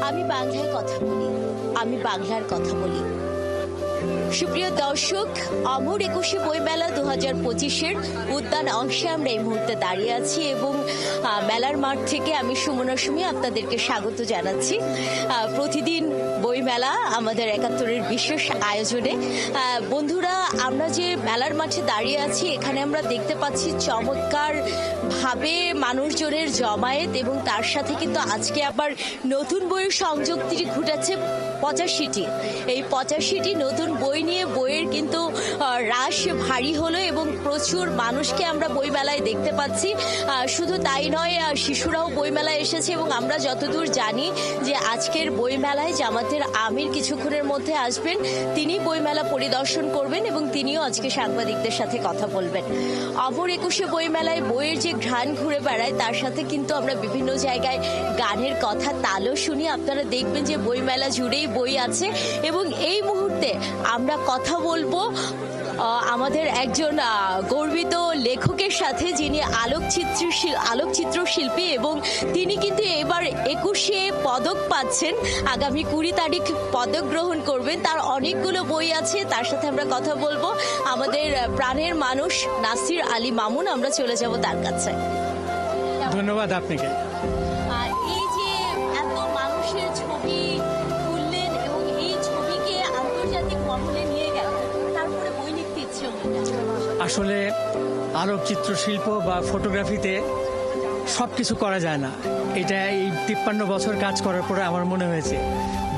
আমি বাংলায় কথা বলি, আমি বাংলার কথা বলি। সুপ্রিয় দর্শক, অমর 21শে বইমেলা 2025-এর উদ্যান অংশে আমরা এই মুহূর্তে দাঁড়িয়ে আছি এবং মেলার মাঠ থেকে আমি সুমনা সুমি আপনাদেরকে স্বাগত জানাচ্ছি। প্রতিদিন বইমেলা আমাদের 71-এর বিশেষ আয়োজনে। বন্ধুরা, আমরা যে মেলার মাঠে দাঁড়িয়ে আছি, এখানে আমরা দেখতে পাচ্ছি চমৎকার ভাবে মানুষজনের জমায়েত এবং তার সাথে কিন্তু আজকে আবার নতুন বইয়ের সংযুক্তি ঘটেছে 85টি। এই 85টি নতুন বই নিয়ে বইয়ের কিন্তু রাশ ভারী হলো এবং প্রচুর মানুষকে আমরা বইমেলায় দেখতে পাচ্ছি। শুধু তাই নয়, শিশুরাও বইমেলায় এসেছে এবং আমরা যতদূর জানি যে আজকের বইমেলায় জামাতের আমির কিছুক্ষণের মধ্যে আসবেন, তিনি বইমেলা পরিদর্শন করবেন এবং তিনিও আজকে সাংবাদিকদের সাথে কথা বলবেন। অমর 21শে বইমেলায় বইয়ের যে ঘ্রাণ ঘুরে বেড়ায়, তার সাথে কিন্তু আমরা বিভিন্ন জায়গায় গানের কথা তালও শুনি। আপনারা দেখবেন যে বইমেলা জুড়েই বই আছে এবং এই মুহূর্তে আমরা কথা বলবো আমাদের একজন গর্বিত লেখকের সাথে, যিনি আলোকচিত্র শিল্পী এবং তিনি কিন্তু এবার 21শে পদক পাচ্ছেন। আগামী 20 তারিখ পদক গ্রহণ করবেন। তার অনেকগুলো বই আছে, তার সাথে আমরা কথা বলবো। আমাদের প্রাণের মানুষ নাসির আলী মামুন, আমরা চলে যাব তার কাছে। ধন্যবাদ আপনাকে। এই যে এত মানুষের ছবি তুললেন এবং এই ছবিকে আন্তর্জাতিক মহলে নিয়ে গেলেন, তারপরে বই লিখতে ইচ্ছে হলো। আসলে আলোকচিত্র শিল্প বা ফটোগ্রাফিতে সব কিছু করা যায় না। এটা এই 53 বছর কাজ করার পরে আমার মনে হয়েছে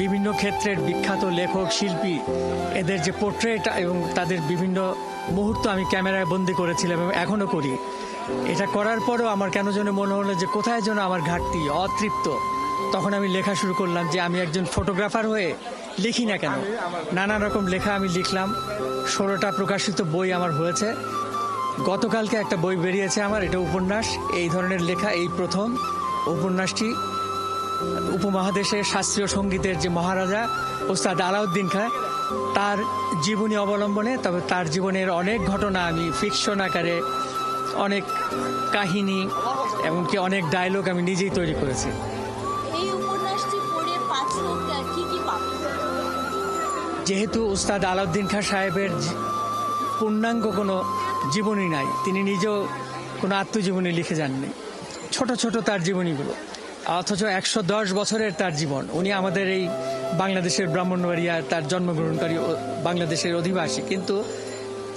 বিভিন্ন ক্ষেত্রের বিখ্যাত লেখক শিল্পী, এদের যে পোর্ট্রেট এবং তাদের বিভিন্ন মুহূর্ত আমি ক্যামেরায় বন্দি করেছিলাম এবং এখনও করি। এটা করার পরেও আমার কেন যেন মনে হলো যে কোথায় যেন আমার ঘাটতি, অতৃপ্ত। তখন আমি লেখা শুরু করলাম যে আমি একজন ফটোগ্রাফার হয়ে লিখি না কেন। নানা রকম লেখা আমি লিখলাম। 16টা প্রকাশিত বই আমার হয়েছে। গতকালকে একটা বই বেরিয়েছে আমার, এটা উপন্যাস। এই ধরনের লেখা এই প্রথম। উপন্যাসটি উপমহাদেশের শাস্ত্রীয় সঙ্গীতের যে মহারাজা ওস্তাদ আলাউদ্দিন খাঁ, তার জীবনী অবলম্বনে, তবে তার জীবনের অনেক ঘটনা আমি ফিকশন আকারে, অনেক কাহিনী, এমনকি অনেক ডায়লগ আমি নিজেই তৈরি করেছি। এই উপন্যাসটি পড়ে পাঠক কি কি পাবে? যেহেতু উস্তাদ আলাউদ্দিন খাঁ সাহেবের পূর্ণাঙ্গ কোনো জীবনী নাই, তিনি নিজেও কোনো আত্মজীবনী লিখে যাননি, ছোট ছোট তার জীবনীগুলো, অথচ 110 বছরের তার জীবন। উনি আমাদের এই বাংলাদেশের ব্রাহ্মণবাড়িয়া তার জন্মগ্রহণকারী বাংলাদেশের অধিবাসী, কিন্তু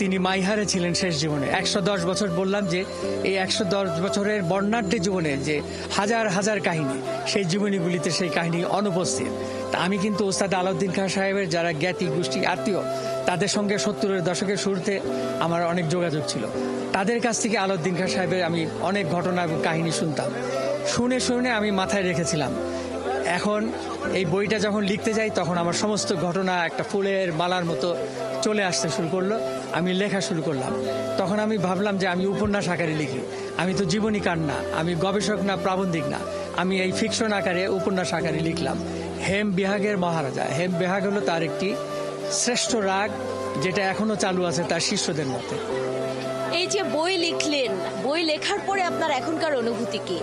তিনি মাইহারে ছিলেন শেষ জীবনে। 110 বছর বললাম যে এই 110 বছরের বর্ণাঢ্য জীবনের যে হাজার হাজার কাহিনী, সেই জীবনীগুলিতে সেই কাহিনী অনুপস্থিত। তা আমি কিন্তু ওস্তাদ আলাউদ্দিন খাঁ সাহেবের যারা জ্ঞাতি গোষ্ঠী আত্মীয়, তাদের সঙ্গে 70-এর দশকের শুরুতে আমার অনেক যোগাযোগ ছিল। তাদের কাছ থেকে আলাউদ্দিন খাঁ সাহেবের আমি অনেক ঘটনা এবং কাহিনী শুনতাম। শুনে শুনে আমি মাথায় রেখেছিলাম। এখন এই বইটা যখন লিখতে যাই, তখন আমার সমস্ত ঘটনা একটা ফুলের মালার মতো চলে আসতে শুরু করলো। আমি লেখা শুরু করলাম। তখন আমি ভাবলাম যে আমি উপন্যাস আকারে লিখি। আমি তো জীবনীকার না, আমি গবেষক না, প্রাবন্ধিক না। আমি এই ফিকশন আকারে, উপন্যাস আকারে লিখলাম হেম বিহাগের মহারাজা। হেম বিহাগ হলো তার একটি শ্রেষ্ঠ রাগ, যেটা এখনো চালু আছে তার শিষ্যদের মধ্যে। এই যে বই লিখলেন, বই লেখার পরে আপনার এখনকার অনুভূতি কি?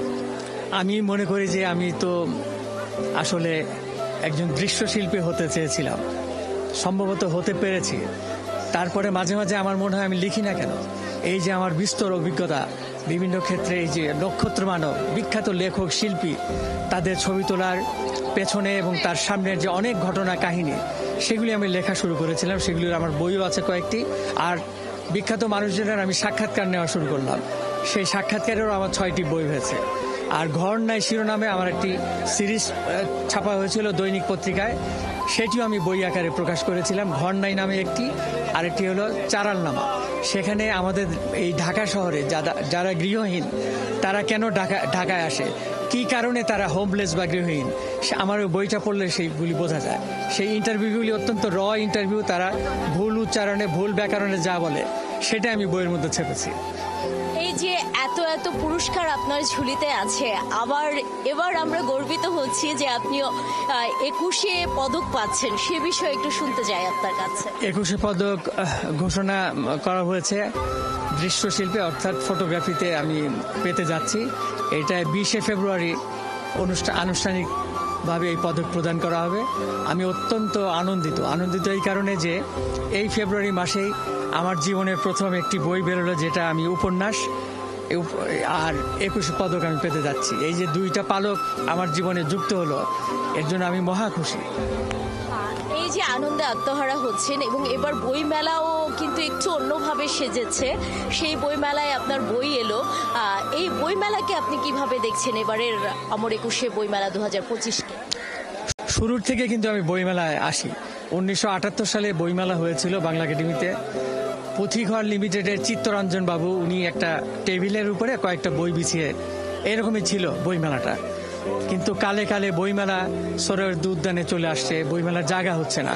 আমি মনে করি যে আমি তো আসলে একজন দৃশ্যশিল্পী হতে চেয়েছিলাম, সম্ভবত হতে পেরেছি। তারপরে মাঝে মাঝে আমার মনে হয় আমি লিখি না কেন। এই যে আমার বিস্তর অভিজ্ঞতা বিভিন্ন ক্ষেত্রে, এই যে নক্ষত্র মানব, বিখ্যাত লেখক শিল্পী, তাদের ছবি তোলার পেছনে এবং তার সামনের যে অনেক ঘটনা কাহিনী, সেগুলি আমি লেখা শুরু করেছিলাম। সেগুলির আমার বইও আছে কয়েকটি। আর বিখ্যাত মানুষজনের আমি সাক্ষাৎকার নেওয়া শুরু করলাম। সেই সাক্ষাৎকারেরও আমার 6টি বই হয়েছে। আর ঘর নাই শিরোনামে আমার একটি সিরিজ ছাপা হয়েছিল দৈনিক পত্রিকায়, সেটিও আমি বই আকারে প্রকাশ করেছিলাম। ঘর নাই নামে একটি, আরেকটি হলো চারাল নামা। সেখানে আমাদের এই ঢাকা শহরে যারা গৃহহীন, তারা কেন ঢাকায় আসে, কি কারণে তারা হোমলেস বা গৃহহীন, আমার ওই বইটা পড়লে সেইগুলি বোঝা যায়। সেই ইন্টারভিউগুলি অত্যন্ত ইন্টারভিউ। তারা ভুল উচ্চারণে, ভুল ব্যাকরণে যা বলে, সেটা আমি বইয়ের মধ্যে ছেপেছি। এই যে এত এত পুরস্কার আপনার ঝুলিতে আছে, আবার এবার আমরা গর্বিত হচ্ছি যে আপনিও 21শে পদক পাচ্ছেন, সে বিষয়ে একটু শুনতে চাই আপনার কাছে। 21শে পদক ঘোষণা করা হয়েছে দৃশ্যশিল্পে, অর্থাৎ ফটোগ্রাফিতে আমি পেতে যাচ্ছি। এটা 20শে ফেব্রুয়ারি আনুষ্ঠানিক ভাবে এই পদক প্রদান করা হবে। আমি অত্যন্ত আনন্দিত এই কারণে যে এই ফেব্রুয়ারি মাসেই আমার জীবনের প্রথম একটি বই বেরোলো, যেটা আমি উপন্যাস, আর 21 পদক আমি পেতে যাচ্ছি। এই যে দুইটা পালক আমার জীবনে যুক্ত হলো, এর জন্য আমি মহা খুশি। এই যে আনন্দে আত্মহারা হচ্ছেন এবং এবার বই মেলাও কিন্তু একটু অন্যভাবে সেজেছে, সেই বই মেলায় আপনার বই এলো। এই বই মেলাকে আপনি কিভাবে দেখছেন, এবারের অমর একুশে বই মেলা 2025-কে? শুরুর থেকে কিন্তু আমি বইমেলায় আসি। 1978 সালে বইমেলা হয়েছিল বাংলা একাডেমিতে। পুঁথিঘর লিমিটেডের চিত্তরঞ্জন বাবু, উনি একটা টেবিলের উপরে কয়েকটা বই বিছিয়ে, এরকমই ছিল বইমেলাটা। কিন্তু কালে কালে বইমেলা সরোয়ার্দী উদ্যানে চলে আসছে, বইমেলার জায়গা হচ্ছে না।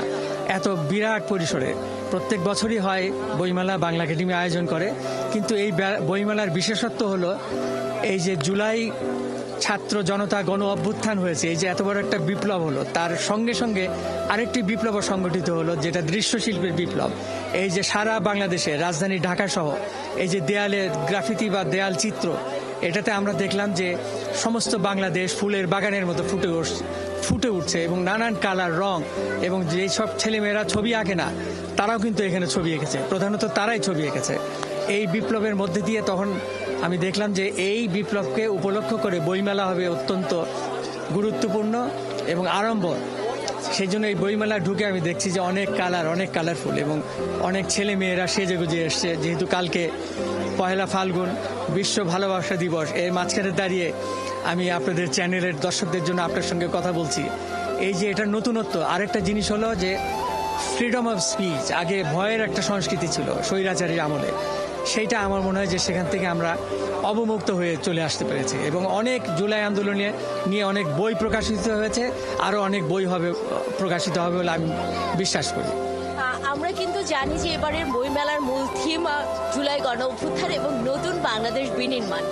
এত বিরাট পরিসরে প্রত্যেক বছরই হয় বইমেলা, বাংলা একাডেমি আয়োজন করে। কিন্তু এই বইমেলার বিশেষত্ব হলো এই যে জুলাই ছাত্র জনতা গণ অভ্যুত্থান হয়েছে, এই যে এত বড় একটা বিপ্লব হলো, তার সঙ্গে সঙ্গে আরেকটি বিপ্লব সংগঠিত হলো, যেটা দৃশ্যশিল্পের বিপ্লব। এই যে সারা বাংলাদেশে, রাজধানী ঢাকা সহ এই যে দেয়ালের গ্রাফিতি বা দেয়াল চিত্র, এটাতে আমরা দেখলাম যে সমস্ত বাংলাদেশ ফুলের বাগানের মতো ফুটে উঠছে, এবং নানান কালার, রং, এবং যেসব ছেলেমেয়েরা ছবি আঁকে না, তারাও কিন্তু এখানে ছবি এঁকেছে। প্রধানত তারাই ছবি এঁকেছে এই বিপ্লবের মধ্যে দিয়ে। তখন আমি দেখলাম যে এই বিপ্লবকে উপলক্ষ করে বইমেলা হবে অত্যন্ত গুরুত্বপূর্ণ এবং আড়ম্বর। সেই জন্য এই বইমেলা ঢুকে আমি দেখছি যে অনেক কালার, অনেক কালারফুল, এবং অনেক ছেলে মেয়েরা সেজে গুজে এসছে। যেহেতু কালকে 1 ফাল্গুন, বিশ্ব ভালোবাসা দিবস, এর মাঝখানে দাঁড়িয়ে আমি আপনাদের চ্যানেলের দর্শকদের জন্য আপনার সঙ্গে কথা বলছি। এই যে এটা নতুনত্ব। আরেকটা জিনিস হলো যে ফ্রিডম অফ স্পিচ, আগে ভয়ের একটা সংস্কৃতি ছিল স্বৈরাচারীর আমলে, সেইটা আমার মনে হয় যে সেখান থেকে আমরা অবমুক্ত হয়ে চলে আসতে পেরেছি। এবং অনেক জুলাই আন্দোলনে নিয়ে অনেক বই প্রকাশিত হয়েছে, আরও অনেক বই প্রকাশিত হবে বলে আমি বিশ্বাস করি। আমরা কিন্তু জানি যে এবারের বইমেলার মূল থিম জুলাই গণ অভ্যুত্থান এবং নতুন বাংলাদেশ বিনির্মাণ।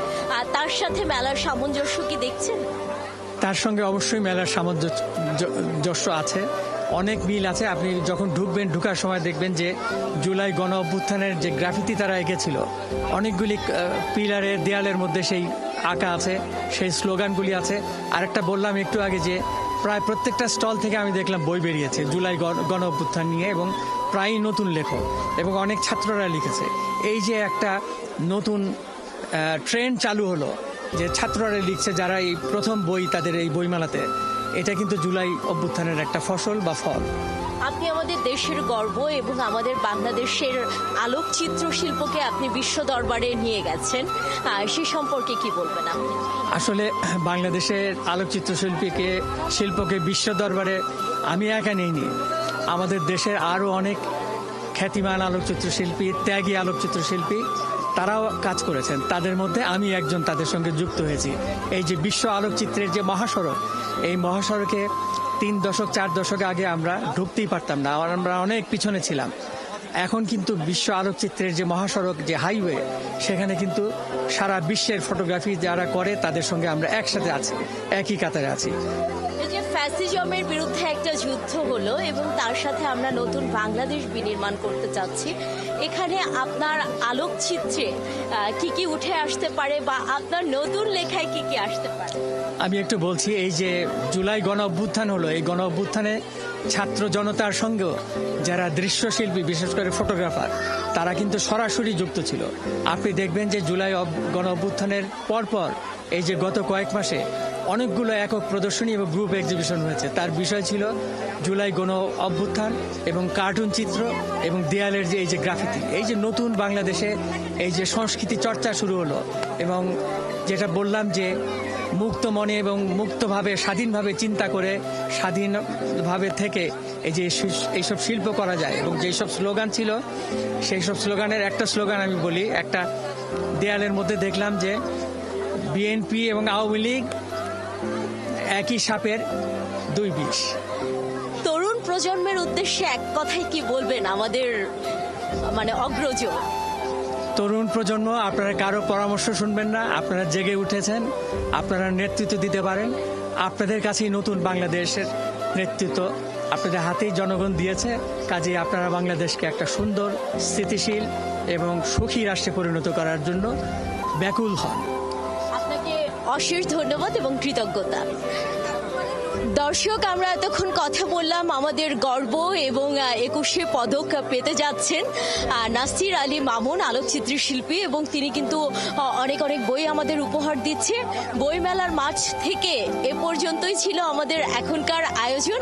তার সাথে মেলার সামঞ্জস্য কি দেখছেন? তার সঙ্গে অবশ্যই মেলার সামঞ্জস্য আছে, অনেক মিল আছে। আপনি যখন ঢুকার সময় দেখবেন যে জুলাই গণ অভ্যুত্থানের যে গ্রাফিতি তারা এঁকেছিল, অনেকগুলি পিলারের দেয়ালের মধ্যে সেই আঁকা আছে, সেই স্লোগানগুলি আছে। আরেকটা বললাম একটু আগে যে প্রায় প্রত্যেকটা স্টল থেকে আমি দেখলাম বই বেরিয়েছে জুলাই গণ অভ্যুত্থান নিয়ে, এবং প্রায়ই নতুন লেখক এবং অনেক ছাত্ররা লিখেছে। এই যে একটা নতুন ট্রেন্ড চালু হলো যে ছাত্ররা লিখছে, যারা এই প্রথম বই তাদের এই বইমেলাতে, এটা কিন্তু জুলাই অভ্যুত্থানের একটা ফসল বা ফল। আপনি আমাদের দেশের গর্ব এবং আমাদের বাংলাদেশের আলোকচিত্র শিল্পকে আপনি বিশ্ব দরবারে নিয়ে গেছেন, সে সম্পর্কে কি বলবেন আপনি? আসলে বাংলাদেশের আলোকচিত্র শিল্পকে বিশ্ব দরবারে আমি একা নিইনি। আমাদের দেশের আরও অনেক খ্যাতিমান আলোকচিত্র শিল্পী, ত্যাগী আলোকচিত্র শিল্পী, তারাও কাজ করেছেন। তাদের মধ্যে আমি একজন, তাদের সঙ্গে যুক্ত হয়েছি। এই যে বিশ্ব আলোকচিত্রের যে মহাসড়ক, এই মহাসড়কে 3 দশক 4 দশক আগে আমরা ঢুকতেই পারতাম না, আমরা অনেক পিছনে ছিলাম। এখন কিন্তু বিশ্ব আলোকচিত্রের যে মহাসড়ক, যে হাইওয়ে, সেখানে কিন্তু সারা বিশ্বের ফটোগ্রাফি যারা করে তাদের সঙ্গে আমরা একসাথে আছি, একই কাতারে আছি। এই যে ফ্যাসিজমের বিরুদ্ধে একটা যুদ্ধ হলো এবং তার সাথে আমরা নতুন বাংলাদেশ বিনির্মাণ করতে চাচ্ছি, এখানে আপনার আলোকচিত্রে কি কি উঠে আসতে পারে বা আপনার নতুন লেখায় কি কি আসতে পারে? আমি একটু বলছি, এই যে জুলাই গণ অভ্যুত্থান হলো, এই গণ অভ্যুত্থানে ছাত্র জনতার সঙ্গেও যারা দৃশ্যশিল্পী, বিশেষ করে ফটোগ্রাফার, তারা কিন্তু সরাসরি যুক্ত ছিল। আপনি দেখবেন যে জুলাই গণ অভ্যুত্থানের পরপর এই যে গত কয়েক মাসে অনেকগুলো একক প্রদর্শনী এবং গ্রুপ এক্সিবিশন হয়েছে। তার বিষয় ছিল জুলাই গণ অভ্যুত্থান এবং কার্টুন চিত্র এবং দেয়ালের যে এই যে গ্রাফিতি। এই যে নতুন বাংলাদেশে এই যে সংস্কৃতি চর্চা শুরু হলো, এবং যেটা বললাম যে মুক্ত মনে এবং মুক্তভাবে, স্বাধীনভাবে চিন্তা করে, স্বাধীনভাবে থেকে এই যে এইসব শিল্প করা যায়। এবং যেই সব স্লোগান ছিল, সেই সব স্লোগানের একটা স্লোগান আমি বলি। একটা দেয়ালের মধ্যে দেখলাম যে বিএনপি এবং আওয়ামী লীগ একই সাপের 2 বিষ। তরুণ প্রজন্মের উদ্দেশ্যে এক কথায় কি বলবেন আমাদের অগ্রজ? তরুণ প্রজন্ম, আপনারা কারো পরামর্শ শুনবেন না, আপনারা জেগে উঠেছেন, আপনারা নেতৃত্ব দিতে পারেন। আপনাদের কাছেই নতুন বাংলাদেশের নেতৃত্ব, আপনাদের হাতেই জনগণ দিয়েছে। কাজেই আপনারা বাংলাদেশকে একটা সুন্দর, স্থিতিশীল এবং সুখী রাষ্ট্রে পরিণত করার জন্য ব্যাকুল হন। আপনাকে অশেষ ধন্যবাদ এবং কৃতজ্ঞতা। দর্শক, আমরা এতক্ষণ কথা বললাম আমাদের গর্ব এবং 21শে পদক পেতে যাচ্ছেন নাসির আলী মামুন, আলোকচিত্রী শিল্পী, এবং তিনি কিন্তু অনেক অনেক বই আমাদের উপহার দিচ্ছে। বইমেলার মাঠ থেকে এ পর্যন্তই ছিল আমাদের এখনকার আয়োজন।